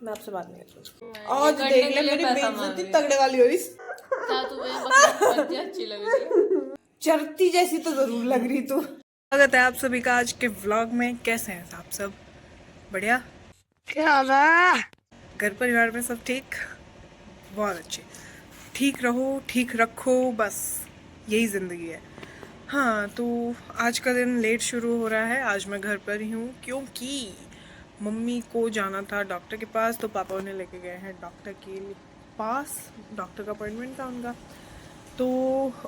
मैं आपसे बात नहीं करती। आज देख ले मेरी बेइज्जती तगड़े वाली हो रही। तुम्हें अच्छी लग रही है, चरती जैसी तो जरूर लग रही तू। स्वागत है आप सभी का आज के व्लॉग में। कैसे हैं आप सब? बढ़िया? क्या घर परिवार में सब ठीक? बहुत अच्छे। ठीक रहो, ठीक रखो, बस यही जिंदगी है। हाँ, तो आज का दिन लेट शुरू हो रहा है। आज मैं घर पर ही हूँ क्योंकि मम्मी को जाना था डॉक्टर के पास, तो पापा उन्हें लेके गए हैं डॉक्टर के पास। डॉक्टर का अपॉइंटमेंट था उनका। तो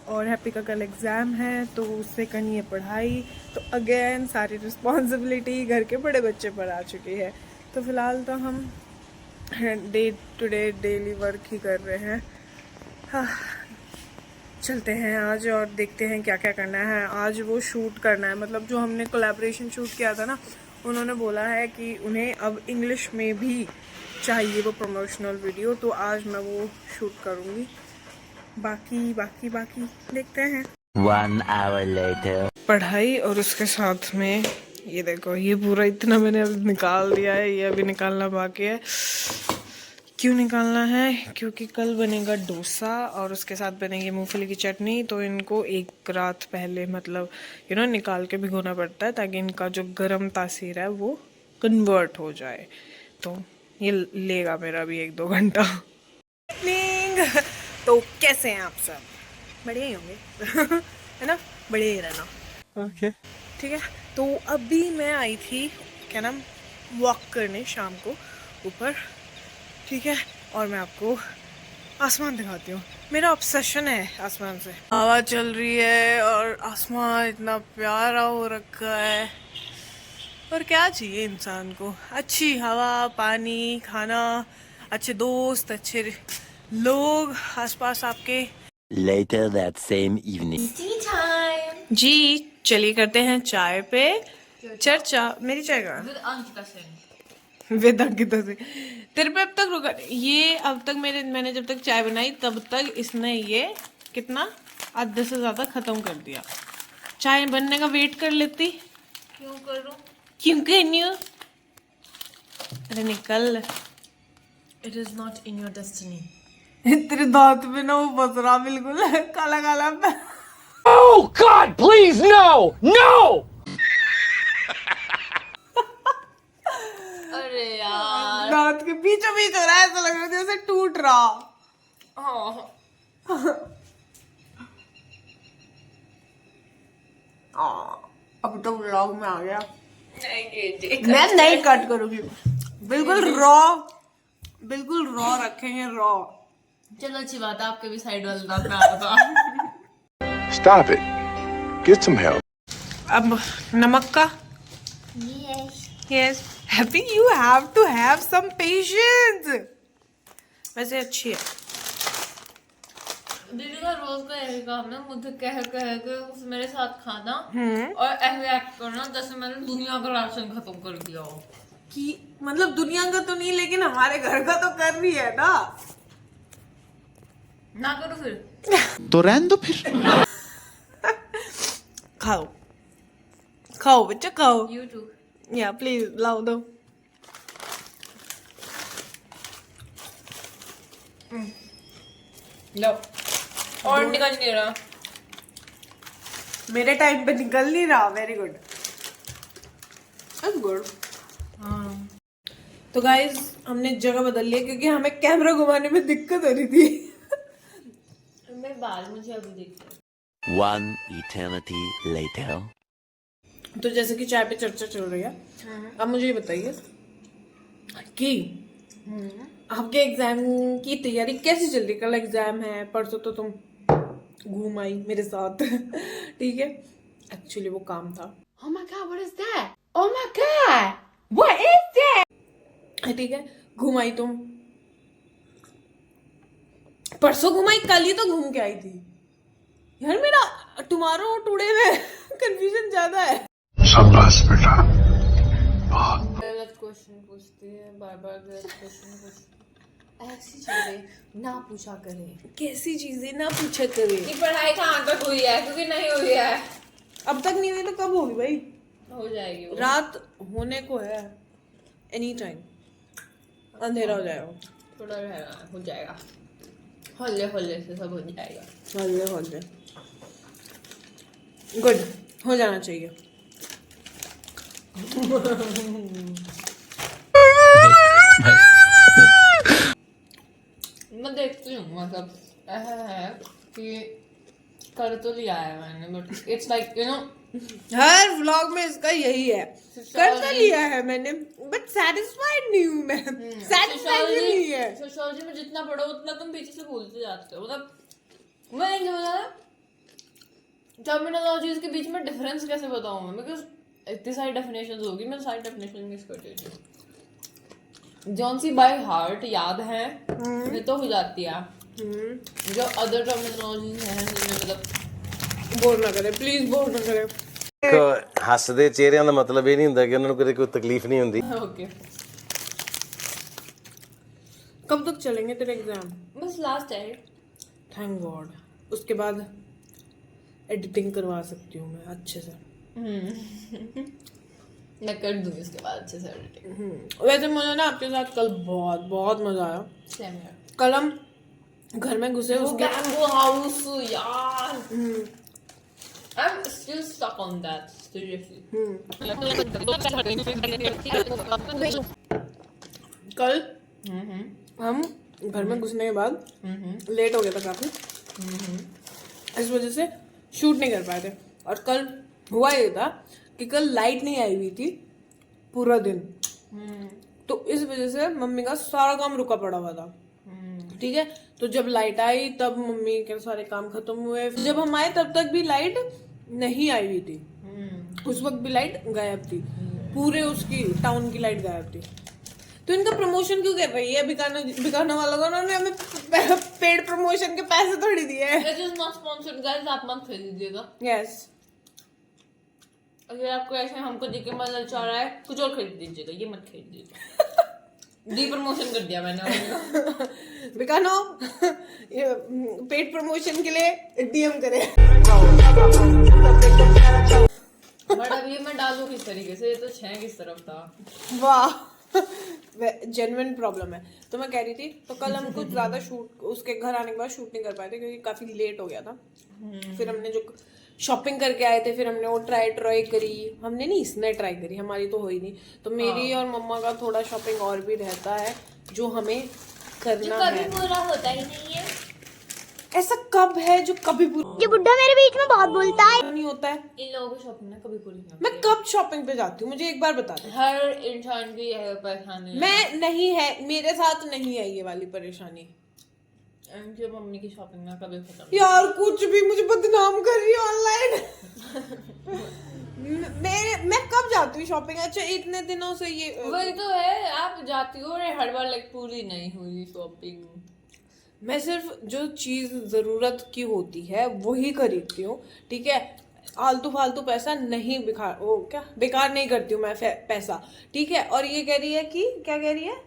और हैप्पी का कल एग्ज़ाम है, तो उससे करनी है पढ़ाई। तो अगेन सारी रिस्पॉन्सिबिलिटी घर के बड़े बच्चे पर आ चुकी है। तो फ़िलहाल तो हम day to day daily work ही कर रहे हैं। हाँ, चलते हैं आज और देखते हैं क्या क्या करना है। आज वो शूट करना है, मतलब जो हमने कोलैबोरेशन शूट किया था ना, उन्होंने बोला है कि उन्हें अब इंग्लिश में भी चाहिए वो प्रमोशनल वीडियो। तो आज मैं वो शूट करूँगी। बाकी देखते हैं। 1 hour later. पढ़ाई और उसके साथ में ये देखो, ये पूरा इतना मैंने अब निकाल दिया है। ये अभी निकालना बाकी है। क्यों निकालना है? क्योंकि कल बनेगा डोसा और उसके साथ बनेगी मूंगफली की चटनी। तो इनको एक रात पहले मतलब निकाल के भिगोना पड़ता है, ताकि इनका जो गर्म तासीर है वो कन्वर्ट हो जाए। तो ये लेगा मेरा भी 1-2 घंटा। तो कैसे हैं आप सब? बढ़िया ही होंगे है ना? बढ़िया ही रहना। ओके ठीक है। तो अभी मैं आई थी क्या नाम वॉक करने शाम को ऊपर, ठीक है। और मैं आपको आसमान दिखाती हूँ। मेरा ऑब्सेशन है आसमान से। हवा चल रही है और आसमान इतना प्यारा हो रखा है। और क्या चाहिए इंसान को? अच्छी हवा, पानी, खाना, अच्छे दोस्त, अच्छे लोग आसपास आपके। Later that same evening. Tea time जी चलिए करते हैं चाय पे चर्चा। मेरी चाय का विद अंकिता सिंह। वेद अंकिता से तेरे पे अब तक रुका ये। अब तक मैंने जब तक चाय बनाई तब तक इसने ये कितना आधे से ज्यादा खत्म कर दिया। चाय बनने का वेट कर लेती। क्यों करूं? क्यों नहीं हो? अरे निकल। It is not in your destiny. तेरे दांत में ना वो बस रहा बिल्कुल काला काला। Oh God, please, no! No! अरे यार, दांत के बीचों बीच हो रहा है, ऐसा लग रहा है जैसे टूट रहा। अब तो व्लॉग में आ गया। मैं नहीं कट करूंगी, बिल्कुल रॉ रखेंगे, रॉ। चलो अच्छी बात है, आपके भी साइड वाला दांत में आ रहा था। Stop it. Get some help. अब नमक का yes happy you have to have some patience. वैसे अच्छी है। दीदी का रोज का यही काम है, मुझे कह के मेरे साथ खाना और ऐसे एक्ट करना जैसे मैंने दुनिया का राशन खत्म कर दिया हो। कि मतलब दुनिया का तो नहीं, लेकिन हमारे घर का तो कर रही है ना। ना करो फिर। तो रहने दो फिर। खाओ बच्चा खाओ। यूट्यूब या प्लीज लाओ दो। लो और निकल नहीं रहा। मेरे टाइम पे निकल नहीं रहा। Very good good. हाँ तो गाइज हमने जगह बदल ली क्योंकि हमें कैमरा घुमाने में दिक्कत हो रही थी। मेरे बाल मुझे अभी देखते। 1 eternity later. तो जैसे कि चाय पे चर्चा चल रही है, अब मुझे ये बताइए कि आपके एग्जाम की तैयारी कैसी चल रही? कल एग्जाम है, परसों तो तुम घूम आई मेरे साथ ठीक है। एक्चुअली वो काम था। Oh my God, what is that? Oh my God, what is that? ठीक है, घूम आई तुम। परसों घुमाई, कल ही तो घूम के आई थी। यार मेरा टुमारो और टुडे में कंफ्यूजन ज्यादा है। शाबाश बेटा। गलत क्वेश्चन पूछती है, बार बार गलत क्वेश्चन पूछती है। ऐसी चीजें ना पूछा करें। कैसी चीजें ना पूछा करे? कि पढ़ाई कहाँ तक हुई है, क्योंकि नहीं हुई है। अब तक नहीं हुई तो कब होगी भाई? हो जाएगी वो। रात होने को है, एनी टाइम। अंधेरा हो जाएगा। थोड़ा रहेगा, हो जाएगा, हौले हौले से सब हो जाएगा। हौले गुड, हो जाना चाहिए। मैं देखती हूँ, मतलब ऐसा है कि कर तो लिया है मैंने, but it's like you know, her vlog में इसका यही है, कर तो लिया है मैंने बट सेटिस्फाइड नहीं हूँ मैं। सेटिस्फाइड नहीं है। सोशियोलॉजी में जितना पढ़ो उतना तुम पीछे से भूलते जाते हो। मतलब मैं नहीं समझा टर्मिनोलॉजीज के बीच में डिफरेंस कैसे बताऊँ मैं, बिकॉज इतनी सारी डेफिनेशंस होगी, मैं सारी डेफिनेशन मिस कर देती हूँ। जौन सी बाय हार्ट याद है ये तो हो जाती है, जो अदर टर्मिनोलॉजीज हैं मतलब बोर ना करे प्लीज, बोर ना करे। ਹੱਸਦੇ ਚਿਹਰਿਆਂ ਦਾ ਮਤਲਬ ਇਹ ਨਹੀਂ ਹੁੰਦਾ ਕਿ ਉਹਨਾਂ ਨੂੰ ਕਦੇ ਕੋਈ ਤਕਲੀਫ ਨਹੀਂ ਹੁੰਦੀ। ओके, कब तक चलेंगे तेरे एग्जाम? बस लास्ट है। थैंक गॉड, उसके बाद एडिटिंग करवा सकती हूँ मैं अच्छे से। मैं कर दूंगी इसके बाद अच्छे से एडिटिंग। वैसे मुझे ना आपके साथ कल बहुत बहुत मजा आया। सेम यार, कल हम घर में घुसे उसके बैम्बू हाउस यार, I'm still stuck on that, seriously. कल हम घर में घुसने के बाद लेट हो गया था काफी, इस वजह से शूट नहीं कर पाए थे। और कल हुआ ये था कि कल लाइट नहीं आई हुई थी पूरा दिन, तो इस वजह से मम्मी का सारा काम रुका पड़ा हुआ था। ठीक है, तो जब लाइट आई तब मम्मी के सारे काम खत्म हुए। जब हम आए तब तक भी लाइट नहीं आई हुई थी, उस वक्त भी लाइट गायब थी, पूरे उसकी टाउन की लाइट गायब थी। तो इनका प्रमोशन क्यों कर रही है बिकाने वालों को? उन्होंने हमें पेड प्रमोशन के पैसे थोड़ी दिए हैं। It is not sponsored guys, आप मत खरीदिएगा। यस, अगर आपको ऐसे हमको देख के मजा चाह रहा है कुछ और खरीद दीजिएगा, ये मत खरीदिएगा। डी प्रमोशन कर दिया मैंने। बिकानो पेड प्रमोशन के लिए डीएम करे। बट अब ये मैं डालूं किस तरीके से, ये तो छह किस तरफ था। वाह, जेन्युइन प्रॉब्लम है। तो मैं कह रही थी, तो कल हम कुछ ज्यादा शूट उसके घर आने के बाद शूट नहीं कर पाए थे क्योंकि काफी लेट हो गया था। फिर हमने जो शॉपिंग करके आए थे, फिर हमने वो ट्राई करी। हमने नहीं, इसने ट्राई करी, हमारी तो हो ही नहीं। तो मेरी और मम्मा का थोड़ा शॉपिंग और भी रहता है जो हमें करना है। पूरा होता ही नहीं है। ऐसा कब है जो कभी ये बुड्ढा मेरे बीच में बहुत बोलता है। नहीं होता है? इन लोगों की शॉपिंग ना कभी पूरी नहीं होती। मैं कब शॉपिंग पे जाती हूँ, मुझे एक बार बता दे। हर इंसान की यह परेशानी है। मैं नहीं है, मेरे साथ नहीं है ये वाली परेशानी। इनकी मम्मी की शॉपिंग ना कभी खत्म। यार कुछ भी मुझे बदनाम कर रही है ऑनलाइन। मैं कब जाती हूँ शॉपिंग? अच्छा, इतने दिनों से ये वही तो है, आप जाती हो और हर बार लाइक पूरी नहीं हुई शॉपिंग। मैं सिर्फ जो चीज जरूरत की होती है वही खरीदती हूँ। ठीक है, आलतू फालतू पैसा नहीं बेकार नहीं करती हूँ मैं पैसा। ठीक है, और ये कह रही है कि क्या कह रही है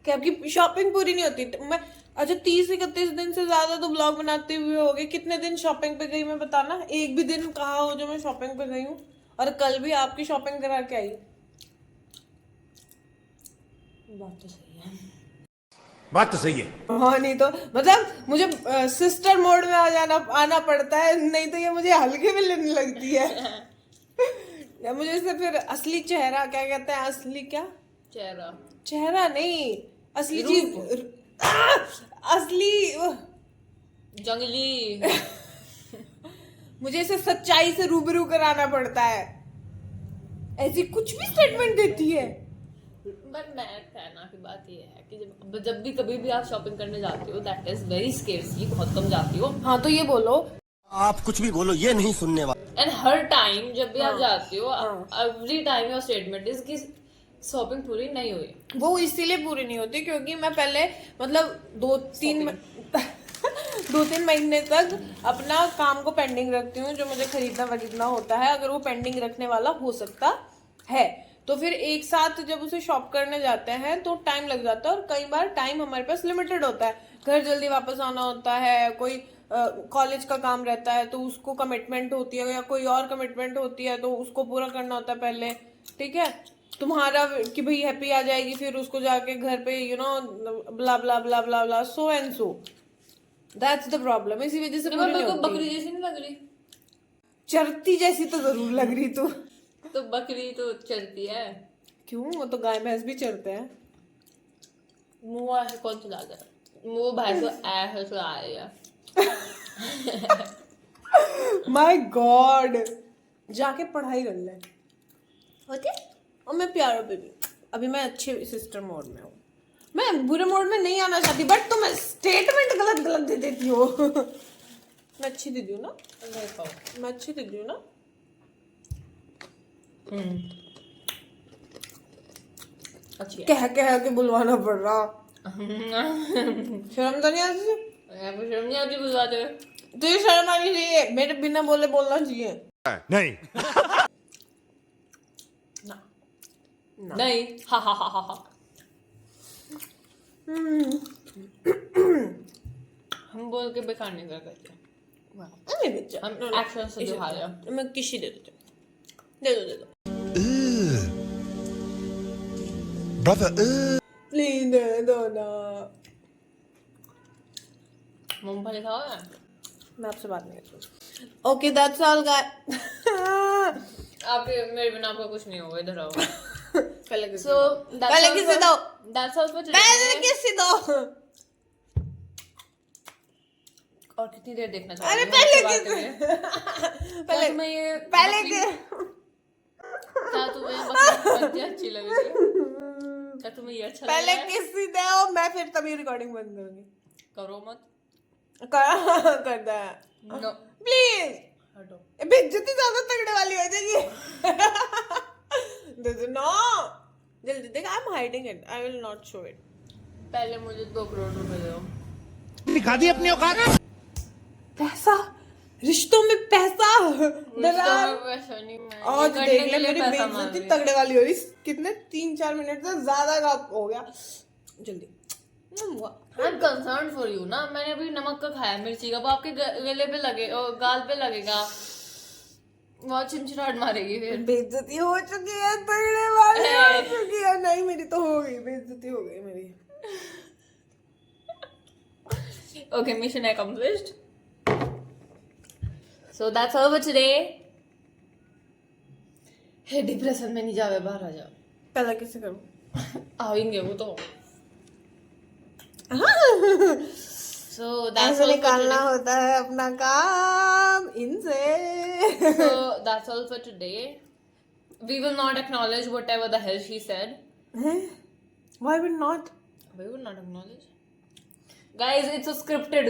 कि आपकी शॉपिंग पूरी नहीं होती। मैं अच्छा 30-31 दिन से ज्यादा तो ब्लॉग बनाते हुए हो गए, कितने दिन शॉपिंग पे गई मैं बताना? एक भी दिन कहा हो जो मैं शॉपिंग पे गई हूँ? और कल भी आपकी शॉपिंग करा के आई। बात तो सही है, बात तो सही है। हाँ, नहीं तो मतलब मुझे सिस्टर मोड में आना पड़ता है, नहीं तो ये मुझे हल्के में लेने लगती है। या मुझे इसे फिर असली चेहरा क्या कहते हैं? असली क्या चेहरा नहीं, असली चीज, असली जंगली। मुझे इसे सच्चाई से रूबरू कराना पड़ता है। ऐसी कुछ भी स्टेटमेंट देती है। बट मैं कहना की बात ये है कि जब भी कभी भी आप शॉपिंग करने जाते हो, दैट इज वेरी स्केर्सली, बहुत कम जाती हो। हाँ, तो ये बोलो, आप कुछ भी बोलो, ये नहीं सुनने वाला। एंड हर टाइम जब भी आप जाती हो, every time your statement is कि शॉपिंग पूरी नहीं हुई। वो इसीलिए पूरी नहीं होती क्योंकि मैं पहले मतलब 2-3 महीने तक अपना काम को पेंडिंग रखती हूँ, जो मुझे खरीदना होता है, अगर वो पेंडिंग रखने वाला हो सकता है। तो फिर एक साथ जब उसे शॉप करने जाते हैं तो टाइम लग जाता है, और कई बार टाइम हमारे पास लिमिटेड होता है। घर जल्दी वापस आना होता है, कोई कॉलेज का काम रहता है तो उसको कमिटमेंट होती है, या कोई और कमिटमेंट होती है तो उसको पूरा करना होता है पहले। ठीक है, तुम्हारा कि भाई हैप्पी आ जाएगी, फिर उसको जाके घर पे blah blah blah blah blah so and so, that's the problem. इसी वजह से पूरी नहीं होती। बकरी जैसी नहीं लग रही? चरती जैसी तो जरूर लग रही तू। तो बकरी तो चलती है। क्यों, वो तो गाय भैंस भी चरते हैं। मुंह ऐसे कौन चलाता है? मुंह भैंस ऐसे चला रही है। माय गॉड, जाके पढ़ाई कर ले। ओके, और मैं प्यारा बेबी, अभी मैं अच्छे सिस्टर मोड में हूँ, मैं बुरे मोड में नहीं आना चाहती, बट तुम स्टेटमेंट गलत दे देती हो। मैं अच्छी दीदी हूँ ना, मैं अच्छी दीदी हूँ ना। अच्छी कह के बुलवाना पड़ रहा। शर्म तो नहीं आती? शर्म नहीं आती बुलवाते हुए? तुझे शर्म आनी चाहिए, मेरे बिना बोले बोलना चाहिए। नहीं। नहीं, हा हा हा हा। हम बोल के बेकार नहीं कर सकते। हम एक्शन से दिखा रहे हैं। मैं किसी दे दो, दे दो प्लीज, दे दो ना। मूंगफली खाओ ना। मैं आपसे बात नहीं करती। Okay, that's all guys. आपके मेरे बिना आपका कुछ नहीं होगा, इधर आओ। पहले किसी So पहले किसी दो, that's all for today. पहले किसी दो। और कितनी देर देखना चाहोगे? अरे पहले मैं ये पहले क्या तुम्हें बकरी अच्छी लग रही है? क्या तुम्हें ये अच्छा लग पहले रहा है? किसी दो, मैं फिर तभी रिकॉर्डिंग बंद करूंगी। करो मत। करता है नो, प्लीज। हटो। बेइज्जती ज्यादा तगड़े वाली हो जाएगी। नो, जल्दी देख, I am hiding it, I will not show it. पहले मुझे 2 करोड़ रुपए दो। दिखा दी अपनी औकात। पैसा, रिश्तों में पैसा। पैसा नहीं, मैं आज ये देख करने ले, के लिए मेरी पैसा मांग बेइज्जती रही है। तगड़े वाली हो रही। कितने 3-4 मिनट से ज्यादा का हो गया। जल्दी। I am concern for you ना। मैंने अभी नमक का खाया, मिर्ची का, वो आपके गले पे लगे और गाल पे लगेगा, बहुत चिंचिड़ाहट मारेगी फिर। बेइज्जती हो चुकी है, तगड़े वाली हो चुकी है। नहीं, मेरी तो हो गई, बेइज्जती हो गई मेरी। Okay, mission accomplished. So that's all for today. Hey, depression में नहीं जावे, बाहर आ जाओ। पहले किसे करूं? आएंगे वो तो। So that's ऐसे all for निकालना today. होता है अपना काम इनसे। So that's all for today. We will not acknowledge whatever the hell she said. Why would not? We will not acknowledge. Guys, it's a scripted.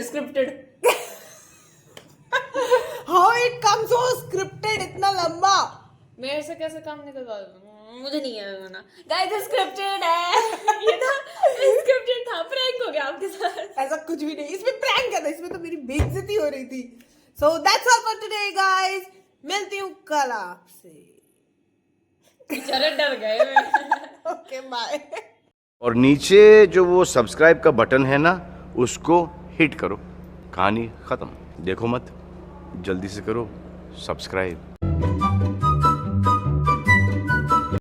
How it comes so scripted, इतना लंबा? मेरे से कैसे काम निकलवा? मुझे नहीं है ना। Guys, it's scripted है। ये तो scripted था, prank हो गया आपके साथ। ऐसा कुछ भी नहीं, इसमें प्रैंक क्या था, इसमें तो मेरी बेइज्जती हो रही थी। So that's all for today, guys. मिलती हूँ कल आपसे। बेचारे डर गए मैं। Okay, bye. और नीचे जो वो सब्सक्राइब का बटन है ना, उसको हिट करो। कहानी खत्म। देखो मत, जल्दी से करो सब्सक्राइब।